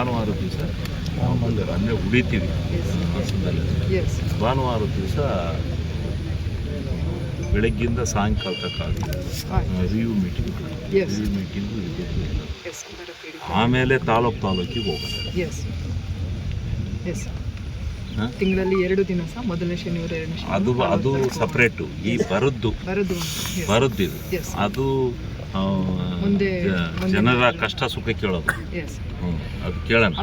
ಭಾನುವಾರ ದಿವಸ ಅಂದರೆ ಉಳಿತೀವಿ ಹಾಸನದಲ್ಲಿ. ಭಾನುವಾರ ದಿವಸ ಬೆಳಗ್ಗಿಂದ ಸಾಯಂಕಾಲ ತನಕ ರಿವ್ಯೂ ಮೀಟಿಂಗು ಆಮೇಲೆ ತಾಲೂಕಿಗೆ ಹೋಗೋಣ. ತಿಂಗಳಲ್ಲಿ 2 ದಿನ ಸಹ, ಮೊದಲನೇ ಶನಿವಾರ ಅದು ಸಪ್ರೇಟು. ಈ ಬರದ್ದು ಇದು ಅದು ಜನರ ಕಷ್ಟ ಸುಖ ಕೇಳೋದು, ಅದು ಕೇಳೋಣ.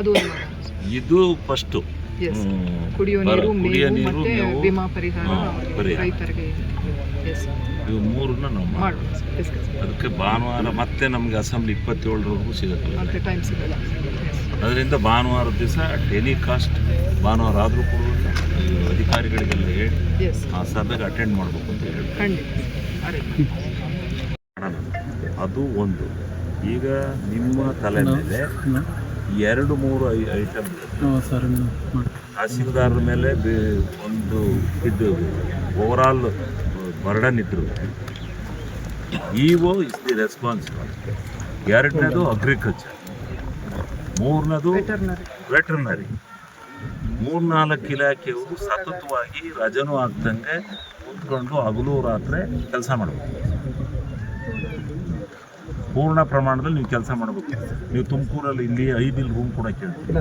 ಇದು ಫಸ್ಟು ಕುಡಿಯೋ ನೀರು, ವಿಮಾ ಪರಿಹಾರ ರೈತರಿಗೆ, ಇವು ಮೂರನ್ನ ನಾವು ಅದಕ್ಕೆ ಭಾನುವಾರ ಮತ್ತೆ ನಮಗೆ ಅಸೆಂಬ್ಲಿ 27ರವರೆಗೂ ಸಿಗಲ್ಲ. ಅದರಿಂದ ಭಾನುವಾರ ದಿವಸ ಟೆಲಿಕಾಸ್ಟ್ ಭಾನುವಾರ ಆದರೂ ಕೂಡ ಅಧಿಕಾರಿಗಳಿಗೆಲ್ಲ ಹೇಳಿ ಆ ಸಭೆಗೆ ಅಟೆಂಡ್ ಮಾಡಬೇಕು ಅಂತ ಹೇಳಿ ಅದು ಒಂದು. ಈಗ ನಿಮ್ಮ ತಲೆ ಮೇಲೆ 2-3 ಐಟಮ್ ತಹಸೀಲ್ದಾರರ ಮೇಲೆ ಒಂದು ಇದು ಓವರಾಲ್ ಬರ್ಡನ್ ಇದ್ರು. EO is the responsible. 2ನೇದು ಅಗ್ರಿಕಲ್ಚರ್, 3ನೇದು ವೆಟರ್ನರಿ. 3-4 ಇಲಾಖೆಯವರು ಸತತವಾಗಿ ರಜನೂ ಆಗ್ದಂಗೆ ಕೂತ್ಕೊಂಡು ಹಗಲು ರಾತ್ರಿ ಕೆಲಸ ಮಾಡಬೇಕು. ಪೂರ್ಣ ಪ್ರಮಾಣದಲ್ಲಿ ನೀವು ಕೆಲಸ ಮಾಡಬೇಕು. ನೀವು ತುಮಕೂರಲ್ಲಿ ಇಲ್ಲಿ 5 ರೂಮ್ ಕೂಡ ಕೇಳ್ತೀವಿ.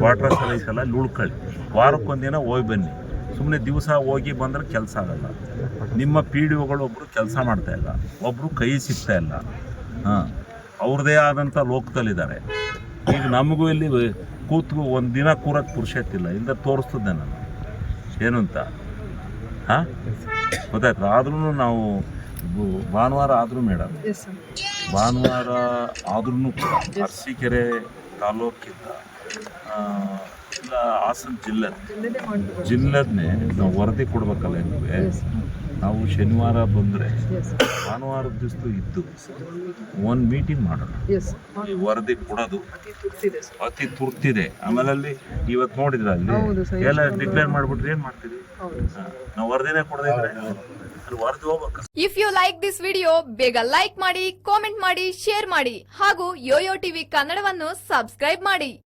ವಾಟರ್ ಸಲ ಐತಲ್ಲ, ಅಲ್ಲಿ ಉಳ್ಕೊಳ್ಳಿ. ವಾರಕ್ಕೊಂದಿನ ಹೋಗಿ ಬನ್ನಿ. ಸುಮ್ಮನೆ ದಿವಸ ಹೋಗಿ ಬಂದರೆ ಕೆಲಸ ಆಗಲ್ಲ. ನಿಮ್ಮ ಪಿ ಡಿ ಒಗಳು ಒಬ್ಬರು ಕೆಲಸ ಮಾಡ್ತಾಯಿಲ್ಲ, ಒಬ್ಬರು ಕೈ ಸಿಗ್ತಾ ಇಲ್ಲ. ಅವ್ರದ್ದೇ ಆದಂಥ ಲೋಕದಲ್ಲಿದ್ದಾರೆ. ಈಗ ನಮಗೂ ಇಲ್ಲಿ ಒಂದು ದಿನ ಕೂರಕ್ಕೆ ಪುರುಷತ್ತಿಲ್ಲ. ಇಂದ ತೋರಿಸ್ತದೆ ನಾನು ಏನು ಅಂತ. ಗೊತ್ತಾಯ್ತು. ಆದ್ರೂ ನಾವು ಭಾನುವಾರ ಆದರೂ ಮೇಡಮ್, ಭಾನುವಾರ ಆದ್ರೂ ಕೂಡ ಅರಸೀಕೆರೆ ತಾಲೂಕಿಂದ ಇಲ್ಲ ಹಾಸನ ಜಿಲ್ಲೆದನ್ನೇ ನಾವು ವರದಿ ಕೊಡ್ಬೇಕಲ್ಲ. ನಿಮಗೆ ನಾವು ಶನಿವಾರ ಬಂದರೆ ಭಾನುವಾರದ ದಿವಸ ಇದ್ದು ಒಂದು ಮೀಟಿಂಗ್ ಮಾಡೋಣ. ಈ ವರದಿ ಕೊಡೋದು ಅತಿ ತುರ್ತಿದೆ. ಆಮೇಲೆ ಅಲ್ಲಿ ಇವತ್ತು ನೋಡಿದ್ರೆ ಅಲ್ಲಿ ಎಲ್ಲ ಡಿಕ್ಲೇರ್ ಮಾಡಿಬಿಟ್ರೆ ಏನು ಮಾಡ್ತೀವಿ ನಾವು? ವರದಿನೇ ಕೊಡದಿದ್ರೆ ವರದಿ ಹೋಗ್ಬೇಕು. If you like this video, ಬೇಗ ಲೈಕ್ ಮಾಡಿ, ಕಾಮೆಂಟ್ ಮಾಡಿ, ಶೇರ್ ಮಾಡಿ ಹಾಗೂ ಯೋಯೋ ಟಿವಿ ಕನ್ನಡವನ್ನು ಸಬ್ಸ್ಕ್ರೈಬ್ ಮಾಡಿ.